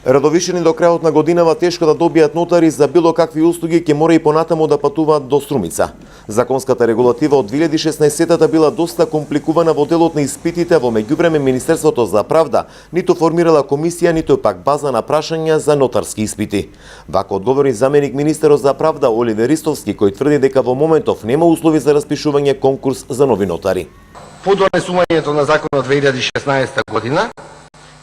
Радовишани до крајот на годинава тешко да добијат нотари за било какви услуги ќе мора и понатаму да патуваат до Струмица. Законската регулатива од 2016-та била доста компликувана во делот на испитите, во меѓувреме Министерството за правда ниту формирала комисија, ниту пак база на прашања за нотарски испити. Вако одговори заменик министерот за правда Оливер Ристовски, кој тврди дека во моментов нема услови за распишување конкурс за нови нотари. По донесувањето на законот 2016 година,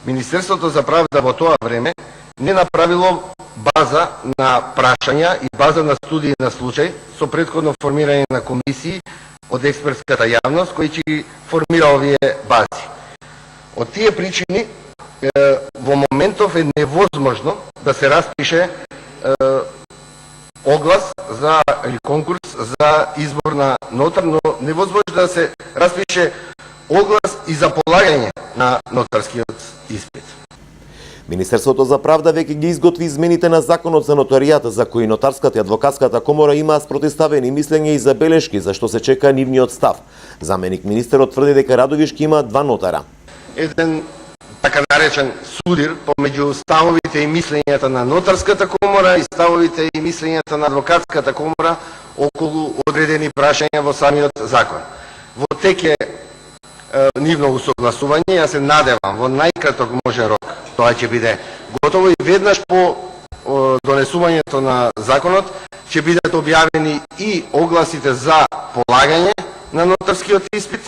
Министерството за правда во тоа време не направило база на прашања и база на студии на случај со претходно формирање на комисии од експертската јавност кои ќе формира овие бази. Од тие причини во моментов е невозможно да се распише оглас за или конкурс за избор на нотар, но невозможно да се распише оглас и за полагање на нотарскиот испит. Министерството за правда веќе ги изготви измените на законот за нотаријата, за кои нотарската и адвокатската комора имаа спротивставени мислења и забелешки за што се чека нивниот став. Заменик министерот тврди дека Радовишки има два нотара. Еден така наречен судир помеѓу ставовите и мислењата на нотарската комора и ставовите и мислењата на адвокатската комора околу одредени прашања во самиот закон. Во тек е нивно усогласување, јас се надевам во најкраток можен рок тоа ќе биде готово и веднаш по донесувањето на законот ќе бидат објавени и огласите за полагање на нотарскиот испит,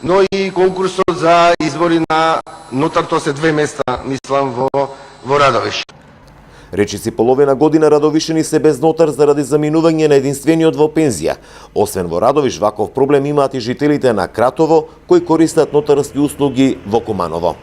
но и конкурсот за избори на нотар, тоа се 2 места, мислам, во Радовиш. Речиси половина година Радовишани се без нотар заради заминување на единствениот во пензија. Освен во Радовиш, ваков проблем имаат и жителите на Кратово, кои користат нотарски услуги во Куманово.